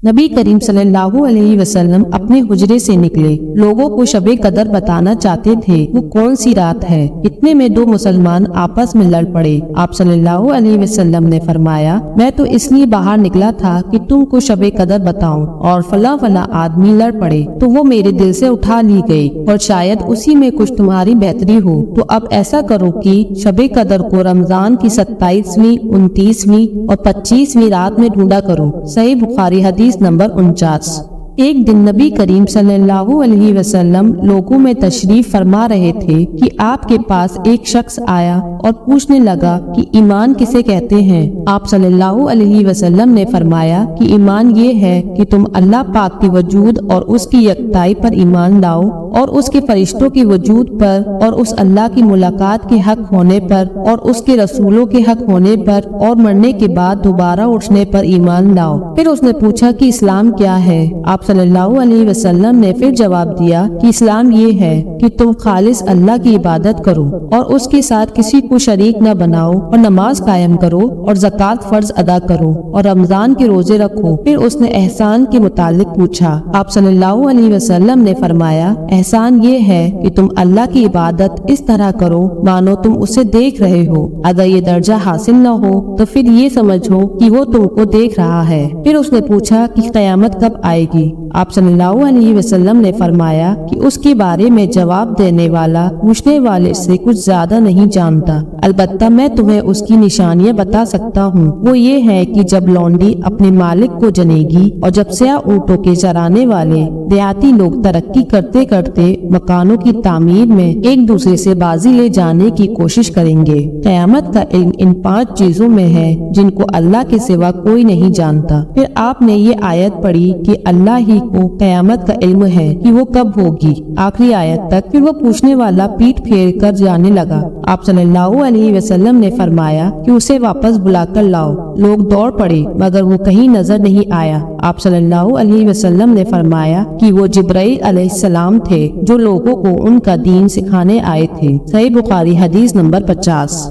नबी करीम सल्लल्लाहु अलैहि वसल्लम अपने हुजरे से निकले। लोगों को शबे कदर बताना चाहते थे वो कौन सी रात है। इतने में दो मुसलमान आपस में लड़ पड़े। आप सल्लल्लाहु अलैहि वसल्लम ने फरमाया, मैं तो इसलिए बाहर निकला था कि तुमको शबे कदर बताऊं, और फला फला आदमी लड़ पड़े तो वो मेरे दिल से उठा ली गई, और शायद उसी में कुछ तुम्हारी बेहतरी हो। तो अब ऐसा करो कि शबे कदर को रमजान की 27वीं, 29वीं और 25वीं रात में ढूंढा करो। सही बुखारी हदीस नंबर 49। एक दिन नबी करीम सल्लल्लाहु अलैहि वसल्लम लोगों में तशरीफ फरमा रहे थे कि आपके पास एक शख्स आया और पूछने लगा कि ईमान किसे कहते हैं। आप सल्लल्लाहु अलैहि वसल्लम ने फरमाया कि ईमान ये है कि तुम अल्लाह पाक की वजूद और उसकी यकताई पर ईमान लाओ, और उसके फरिश्तों की वजूद पर, और उस अल्लाह की मुलाकात के हक होने पर, और उसके रसूलों के हक होने पर, और मरने के बाद दोबारा उठने पर ईमान लाओ। फिर उसने पूछा कि इस्लाम क्या है। आप सल्लल्लाहु अलैहि वसल्लम ने फिर जवाब दिया कि इस्लाम ये है कि तुम खालिस अल्लाह की इबादत करो और उसके साथ किसी को शरीक न बनाओ, और नमाज कायम करो, और ज़कात फर्ज अदा करो, और रमजान के रोजे रखो। फिर उसने एहसान के मुतालिक पूछा। आप सल्लल्लाहु अलैहि वसल्लम ने फरमाया, एहसान ये है कि तुम अल्लाह की इबादत इस तरह करो मानो तुम उसे देख रहे हो। अगर ये दर्जा हासिल न हो तो फिर ये समझो कि वो तुमको देख रहा है। फिर उसने पूछा कि क़यामत कब आएगी। आप सल्लल्लाहु अलैहि वसल्लम ने फरमाया कि उसके बारे में जवाब देने वाला पूछने वाले से कुछ ज्यादा नहीं जानता, अलबत्ता मैं तुम्हें उसकी निशानियां बता सकता हूँ। वो ये है कि जब लौंडी अपने मालिक को जनेगी, और जब स्याह ऊँटों के चराने वाले देहाती लोग तरक्की करते करते मकानों की तामीर में एक दूसरे से बाजी ले जाने की कोशिश करेंगे। क़यामत का इल्म इन 5 चीजों में है जिनको अल्लाह के सिवा कोई नहीं जानता। फिर आपने ये आयत पढ़ी कि अल्लाह ही को क़यामत का इल्म है कि वो कब होगी, आखिरी आयत तक। फिर वो पूछने वाला पीठ फेर कर जाने लगा। आप सल्लल्लाहु अलैहि वसल्लम ने फरमाया कि उसे वापस बुलाकर लाओ। लोग दौड़ पड़े मगर वो कहीं नजर नहीं आया। आप सल्लल्लाहु अलैहि वसल्लम ने फरमाया कि वो जिब्राइल अलैहिस्सलाम थे जो लोगों को उनका दीन सिखाने आए थे। सही बुखारी हदीस नंबर 50।